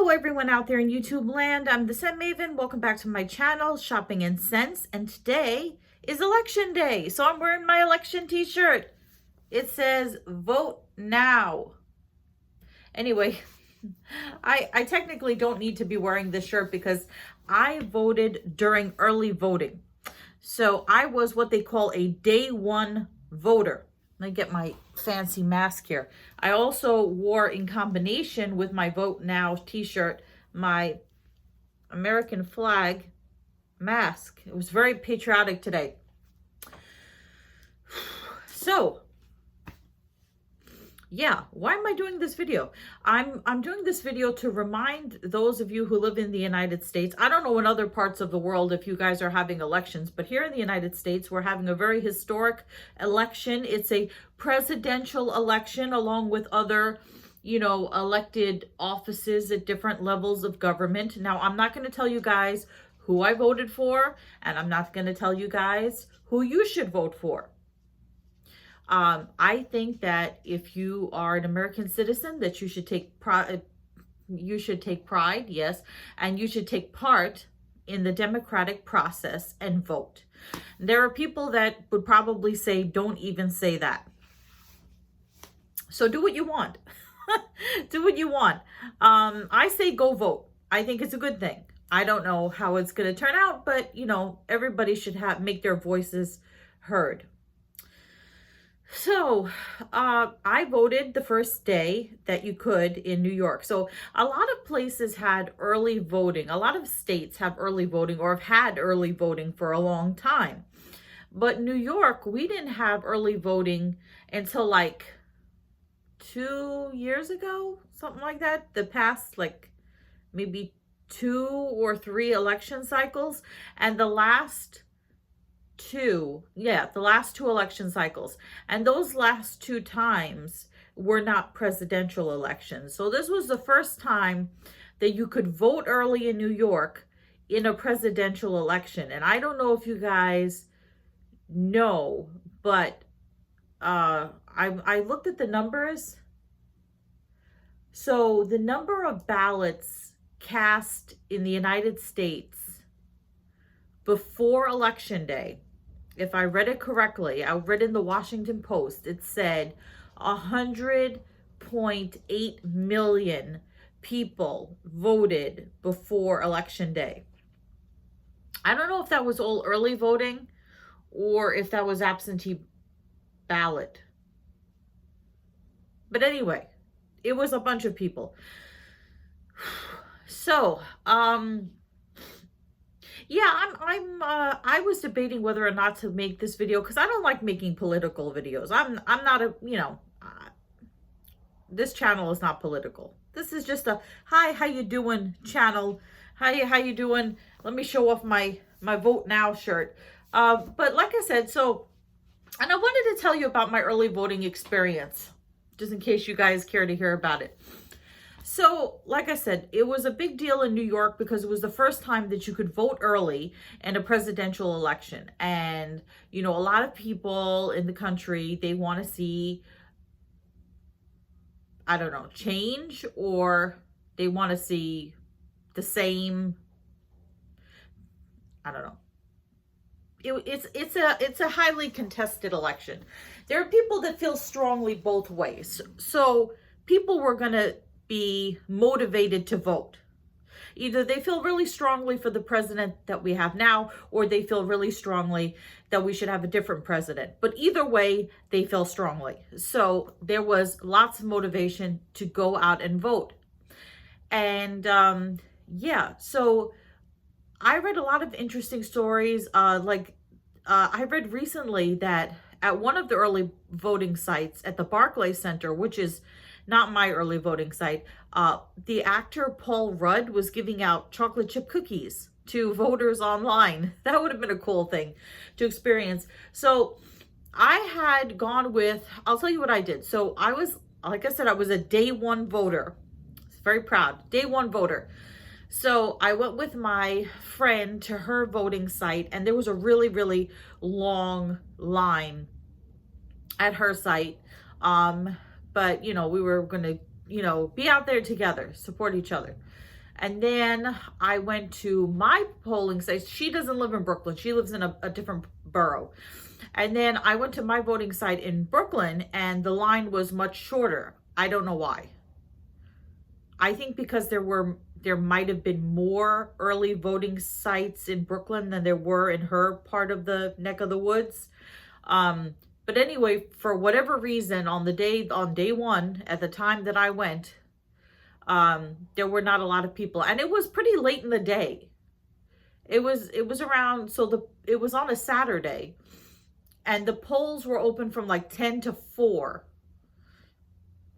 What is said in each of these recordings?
Hello everyone out there in YouTube land. I'm the Scent Maven. Welcome back to my channel, Shopping and Scents. And today is election day. So I'm wearing my election t-shirt. It says vote now. Anyway, I technically don't need to be wearing this shirt because I voted during early voting. So I was what they call a day one voter. Let me get my fancy mask here. I also wore, in combination with my Vote Now t-shirt, my American flag mask. It was very patriotic today. So, yeah, why am I doing this video? I'm doing this video to remind those of you who live in the United States. I don't know in other parts of the world if you guys are having elections, but here in the United States, we're having a very historic election. It's a presidential election along with other, elected offices at different levels of government. Now, I'm not going to tell you guys who I voted for, and I'm not going to tell you guys who you should vote for. I think that if you are an American citizen, that you should take pride, yes, and you should take part in the democratic process and vote. There are people that would probably say, don't even say that. So do what you want. Do what you want. I say go vote. I think it's a good thing. I don't know how it's going to turn out, but everybody should make their voices heard. So, I voted the first day that you could in New York. So a lot of places had early voting. A lot of states have early voting or have had early voting for a long time. But New York, we didn't have early voting until like 2 years ago, something like that. The past maybe 2 or 3 election cycles. And the last two election cycles, and those last 2 times were not presidential elections. So this was the first time that you could vote early in New York in a presidential election. And I don't know if you guys know, but I looked at the numbers. So the number of ballots cast in the United States before election day, if I read it correctly, I read in the Washington Post, it said 100.8 million people voted before election day. I don't know if that was all early voting or if that was absentee ballot. But anyway, it was a bunch of people. So, yeah, I was debating whether or not to make this video because I don't like making political videos. I'm not this channel is not political. This is just a hi, how you doing channel. Hi, how you doing? Let me show off my Vote Now shirt. But like I said, and I wanted to tell you about my early voting experience, just in case you guys care to hear about it. So, like I said, it was a big deal in New York because it was the first time that you could vote early in a presidential election. And, a lot of people in the country, they want to see, I don't know, change, or they want to see the same, I don't know. It's a highly contested election. There are people that feel strongly both ways. So people were going to be motivated to vote. Either they feel really strongly for the president that we have now, or they feel really strongly that we should have a different president. But either way, they feel strongly. So there was lots of motivation to go out and vote. And yeah, so I read a lot of interesting stories. I read recently that at one of the early voting sites at the Barclays Center, which is not my early voting site, the actor Paul Rudd was giving out chocolate chip cookies to voters online. That would have been a cool thing to experience. So I had gone with, I'll tell you what I did. So I was, like I said, I was a day one voter. Very proud. Day one voter. So I went with my friend to her voting site, and there was a really, really long line at her site. But, we were going to, be out there together, support each other. And then I went to my polling site. She doesn't live in Brooklyn. She lives in a different borough. And then I went to my voting site in Brooklyn, and the line was much shorter. I don't know why. I think because there might have been more early voting sites in Brooklyn than there were in her part of the neck of the woods. But anyway, for whatever reason, on day one, at the time that I went, there were not a lot of people, and it was pretty late in the day. It was around, it was on a Saturday, and the polls were open from like 10 to 4.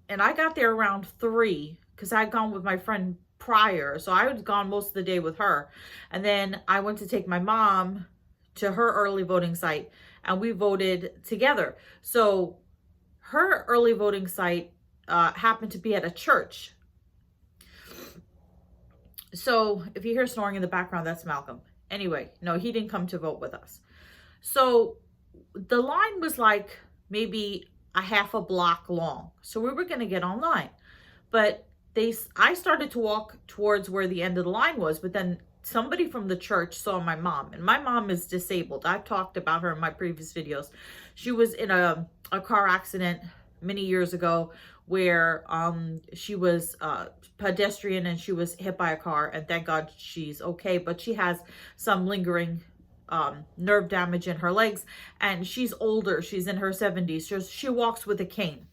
And I got there around 3 because I'd gone with my friend prior. So I was gone most of the day with her. And then I went to take my mom to her early voting site, and we voted together. So her early voting site happened to be at a church. So if you hear snoring in the background, that's Malcolm. Anyway, no, he didn't come to vote with us. So the line was like maybe a half a block long. So we were going to get online. But I started to walk towards where the end of the line was, but then somebody from the church saw my mom, and my mom is disabled. I've talked about her in my previous videos. She was in a car accident many years ago where she was pedestrian and she was hit by a car, and thank God she's okay, but she has some lingering nerve damage in her legs, and she's older. She's in her 70s. She walks with a cane.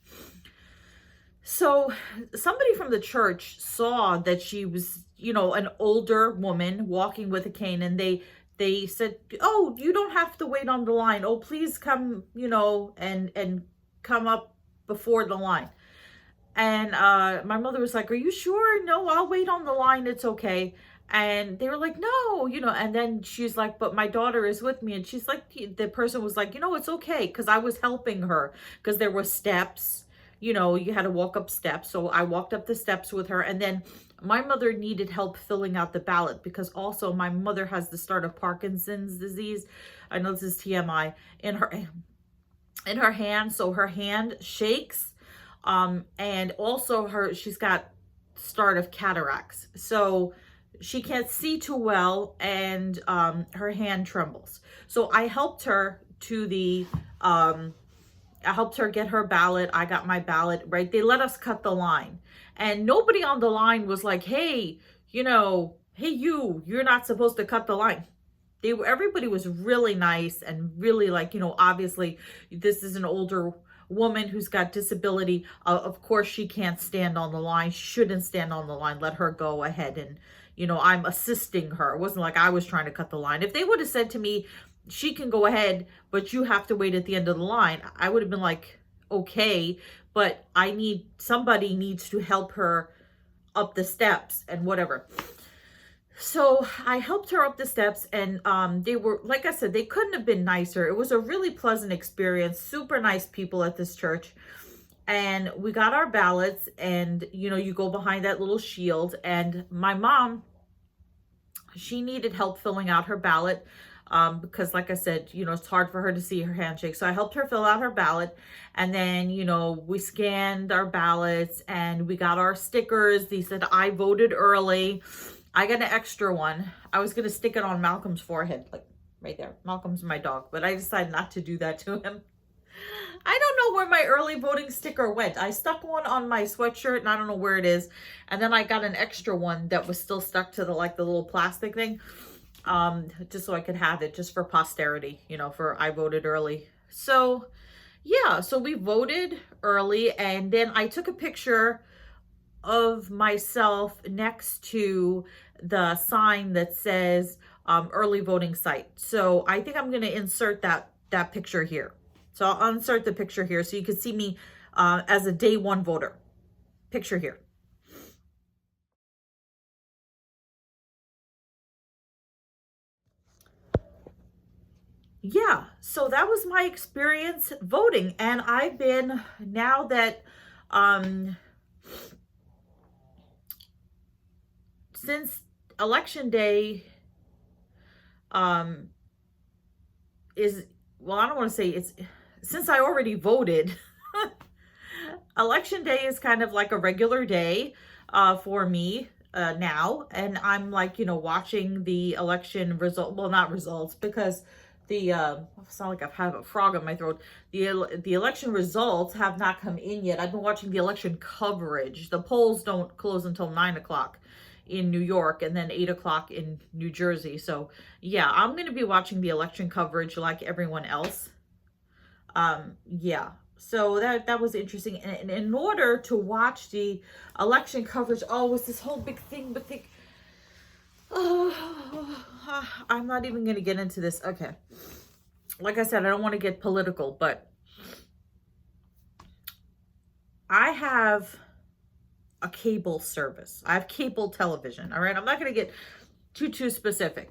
So somebody from the church saw that she was, an older woman walking with a cane, and they said, "Oh, you don't have to wait on the line. Oh, please come, and come up before the line." And my mother was like, "Are you sure?" "No, I'll wait on the line. It's okay." And they were like, "No, and then she's like, "But my daughter is with me." And she's like, the person was like, "It's okay." Because I was helping her, because there were steps, you had to walk up steps. So I walked up the steps with her. And then my mother needed help filling out the ballot, because also my mother has the start of Parkinson's disease. I know this is TMI, in her hand. So her hand shakes. And also she's got start of cataracts. So she can't see too well, and her hand trembles. So I helped her I helped her get her ballot. I got my ballot, right? They let us cut the line, and nobody on the line was like, "Hey, hey, you're not supposed to cut the line." Everybody was really nice and really like, obviously this is an older woman who's got disability. Of course she can't stand on the line. She shouldn't stand on the line. Let her go ahead. And, I'm assisting her. It wasn't like I was trying to cut the line. If they would have said to me, "She can go ahead, but you have to wait at the end of the line," I would have been like, okay, but somebody needs to help her up the steps and whatever. So I helped her up the steps, and they were, like I said, they couldn't have been nicer. It was a really pleasant experience. Super nice people at this church. And we got our ballots, and, you go behind that little shield. And my mom, she needed help filling out her ballot because, like I said, it's hard for her to see her handshake. So I helped her fill out her ballot. And then, we scanned our ballots, and we got our stickers. They said, "I voted early." I got an extra one. I was going to stick it on Malcolm's forehead, like right there. Malcolm's my dog, but I decided not to do that to him. I don't know where my early voting sticker went. I stuck one on my sweatshirt, and I don't know where it is. And then I got an extra one that was still stuck to the little plastic thing, just so I could have it just for posterity, for I voted early. So yeah, so we voted early, and then I took a picture of myself next to the sign that says early voting site. So I think I'm going to insert that picture here. So I'll insert the picture here so you can see me as a day one voter. Picture here. Yeah, so that was my experience voting. And I've been, now that since election day is, well, I don't want to say it's, since I already voted, election day is kind of like a regular day for me. now, and I'm like, watching the election result. Well, not results, because it's not like I've had a frog in my throat. The election results have not come in yet. I've been watching the election coverage. The polls don't close until 9 o'clock in New York, and then 8 o'clock in New Jersey. So yeah, I'm going to be watching the election coverage like everyone else. Yeah. So that was interesting. And in order to watch the election coverage, it was this whole big thing, but I'm not even going to get into this. Okay. Like I said, I don't want to get political, but I have a cable service. I have cable television. All right. I'm not going to get too specific.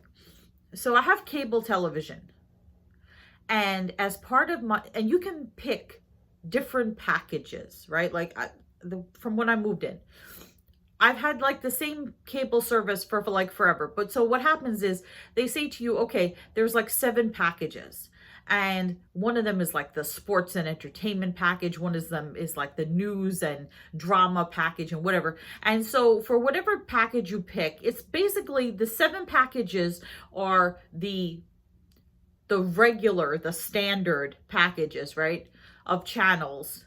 So I have cable television. And as part of and you can pick different packages, right? Like from when I moved in, I've had like the same cable service for like forever. But so what happens is they say to you, okay, there's like 7 packages. And one of them is like the sports and entertainment package. One of them is like the news and drama package and whatever. And so for whatever package you pick, it's basically the 7 packages are the regular, the standard packages, right, of channels.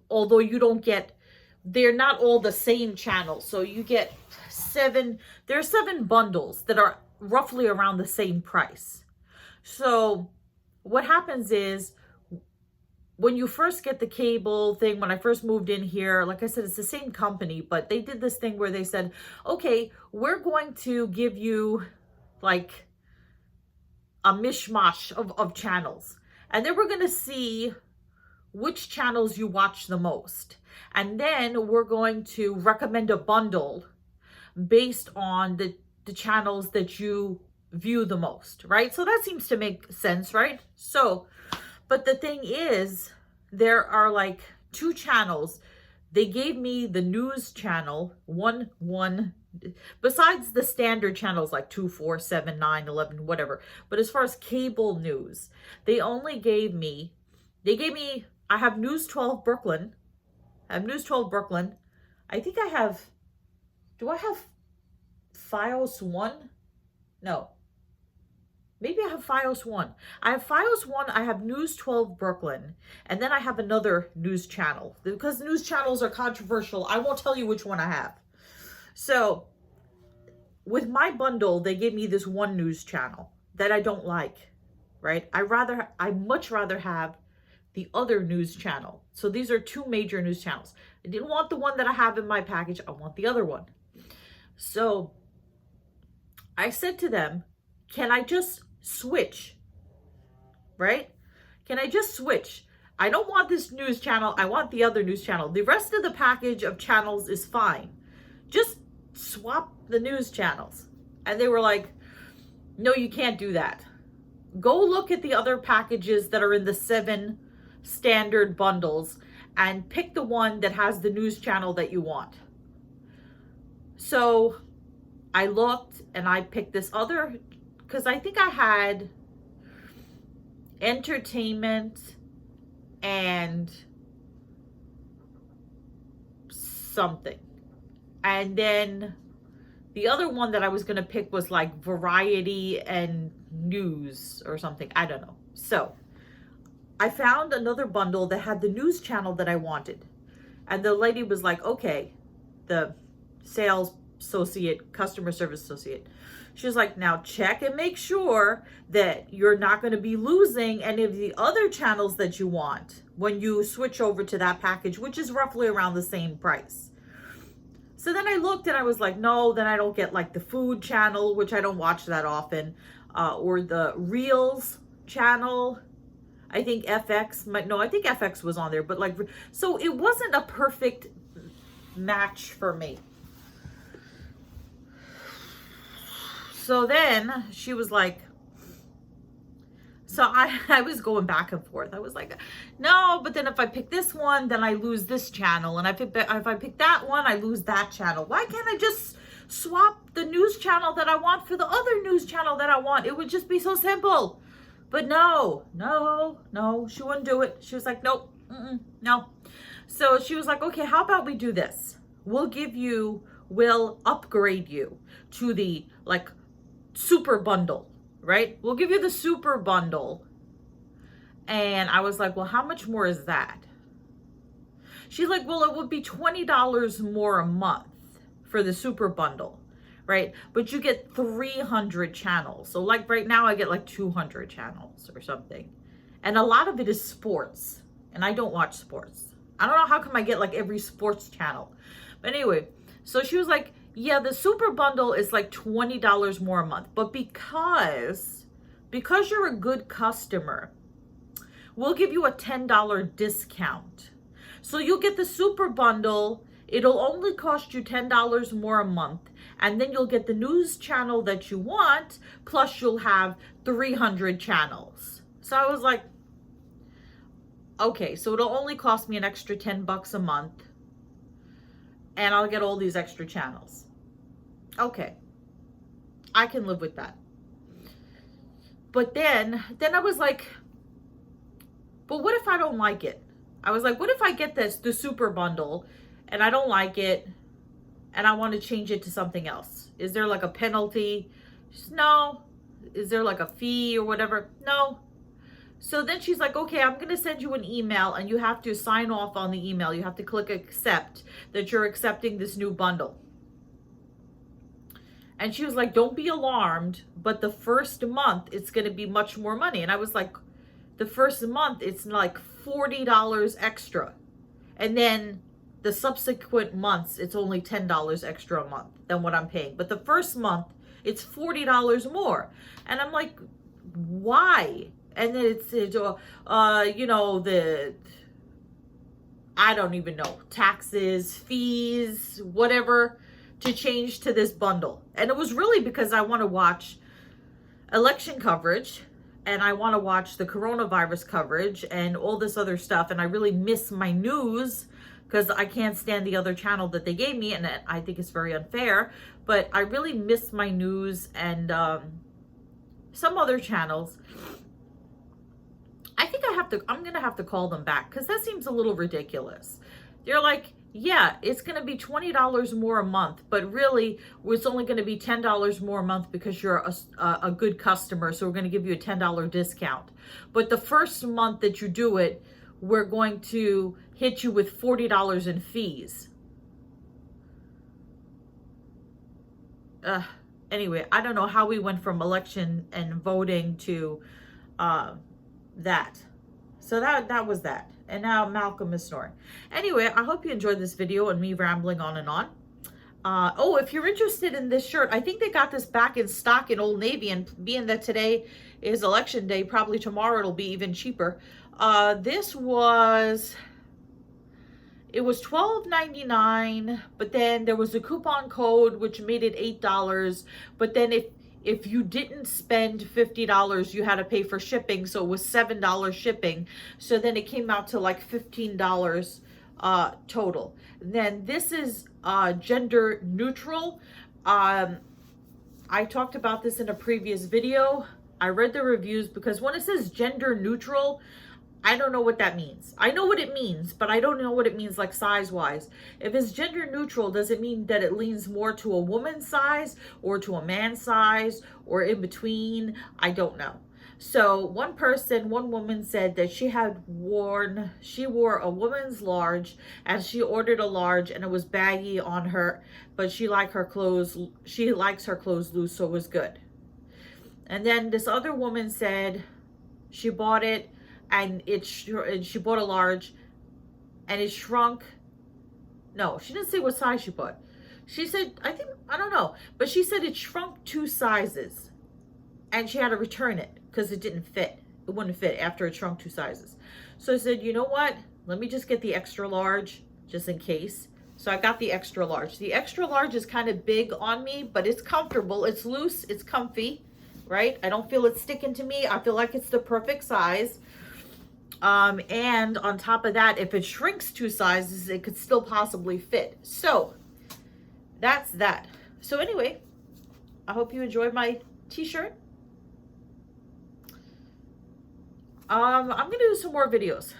Although you don't get, they're not all the same channels. So you get 7, there are 7 bundles that are roughly around the same price. So what happens is when you first get the cable thing, when I first moved in here, like I said, it's the same company, but they did this thing where they said, okay, we're going to give you like a mishmash of channels. And then we're going to see which channels you watch the most. And then we're going to recommend a bundle based on the channels that you view the most, right? So that seems to make sense, right? So, but the thing is, there are like 2 channels. They gave me the news channel, one, besides the standard channels like 2, 4, 7, 9, 11, whatever. But as far as cable news, they gave me, I have News 12 Brooklyn. I think I have, do I have Fios 1? No. Maybe I have Fios 1. I have Fios 1, I have News 12 Brooklyn, and then I have another news channel. Because news channels are controversial, I won't tell you which one I have. So, with my bundle, they gave me this one news channel that I don't like, right? I much rather have the other news channel. So these are 2 major news channels. I didn't want the one that I have in my package. I want the other one. So I said to them, can I just switch, right? Can I just switch? I don't want this news channel. I want the other news channel. The rest of the package of channels is fine. Just swap the news channels. And they were like, no, you can't do that. Go look at the other packages that are in the 7 standard bundles and pick the one that has the news channel that you want. So I looked and I picked this other, because I think I had entertainment and something. And then the other one that I was going to pick was like variety and news or something. I don't know. So I found another bundle that had the news channel that I wanted. And the lady was like, okay, the sales associate, customer service associate. She was like, now check and make sure that you're not going to be losing any of the other channels that you want when you switch over to that package, which is roughly around the same price. So then I looked and I was like, no, then I don't get like the food channel, which I don't watch that often, or the Reels channel. I think FX I think FX was on there, but like, so it wasn't a perfect match for me. So then she was like, so I was going back and forth. I was like, no, but then if I pick this one, then I lose this channel. And if I pick that one, I lose that channel. Why can't I just swap the news channel that I want for the other news channel that I want? It would just be so simple. But no, she wouldn't do it. She was like, nope, no. So she was like, okay, how about we do this? We'll give you will upgrade you to the like super bundle, right? We'll give you the super bundle. And I was like, well, how much more is that? She's like, well, it would be $20 more a month for the super bundle, right? But you get 300 channels. So like right now I get like 200 channels or something. And a lot of it is sports. And I don't watch sports. I don't know how come I get like every sports channel. But anyway, so she was like, yeah, the super bundle is like $20 more a month. But because you're a good customer, we'll give you a $10 discount. So you'll get the super bundle. It'll only cost you $10 more a month. And then you'll get the news channel that you want. Plus you'll have 300 channels. So I was like, okay, so it'll only cost me an extra $10 a month. And I'll get all these extra channels. Okay. I can live with that. But then I was like, but what if I don't like it? I was like, what if I get the super bundle, and I don't like it, and I want to change it to something else? Is there like a penalty? No. Is there like a fee or whatever? No. So then she's like, okay, I'm going to send you an email, and you have to sign off on the email. You have to click accept that you're accepting this new bundle. And she was like, don't be alarmed, but the first month it's going to be much more money. And I was like, the first month it's like $40 extra. And then the subsequent months, it's only $10 extra a month than what I'm paying. But the first month, it's $40 more. And I'm like, why? And then it's you know, I don't even know, taxes, fees, whatever, to change to this bundle. And it was really because I want to watch election coverage, and I want to watch the coronavirus coverage and all this other stuff. And I really miss my news because I can't stand the other channel that they gave me. And I think it's very unfair, but I really miss my news and some other channels. I think I'm going to have to call them back because that seems a little ridiculous. They're like, yeah, it's going to be $20 more a month, but really it's only going to be $10 more a month because you're a good customer. So we're going to give you a $10 discount. But the first month that you do it, we're going to hit you with $40 in fees. Anyway, I don't know how we went from election and voting to that. So that was that. And now Malcolm is snoring. Anyway, I hope you enjoyed this video and me rambling on and on. Oh, if you're interested in this shirt, I think they got this back in stock in Old Navy, and being that today is election day, probably tomorrow it'll be even cheaper. It was $12.99, but then there was a coupon code which made it $8. But then if you didn't spend $50, you had to pay for shipping, so it was $7 shipping. So then it came out to like $15 total. Then this is gender neutral. I talked about this in a previous video. I read the reviews because when it says gender neutral, I don't know what that means. I know what it means, but I don't know what it means like size-wise. If it's gender neutral, does it mean that it leans more to a woman's size or to a man's size or in between? I don't know. So one woman said that she wore a woman's large, and she ordered a large and it was baggy on her, but she likes her clothes loose, so it was good. And then this other woman said she bought it and she bought a large and it shrunk. No, she didn't say what size she bought. She said, I don't know, but she said it shrunk 2 sizes and she had to return it because it didn't fit. It wouldn't fit after it shrunk 2 sizes. So I said, you know what? Let me just get the extra large just in case. So I got the extra large. The extra large is kind of big on me, but it's comfortable. It's loose. It's comfy, right? I don't feel it sticking to me. I feel like it's the perfect size. And on top of that, if it shrinks 2 sizes, it could still possibly fit. So that's that. So anyway, I hope you enjoyed my t-shirt. I'm going to do some more videos.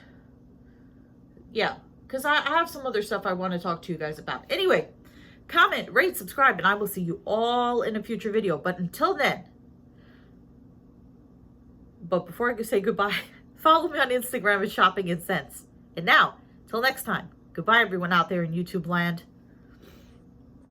Yeah, because I have some other stuff I want to talk to you guys about. Anyway, comment, rate, subscribe, and I will see you all in a future video. But until then, but before I say goodbye, follow me on Instagram at Shopping and Sense. And now, till next time, goodbye everyone out there in YouTube land.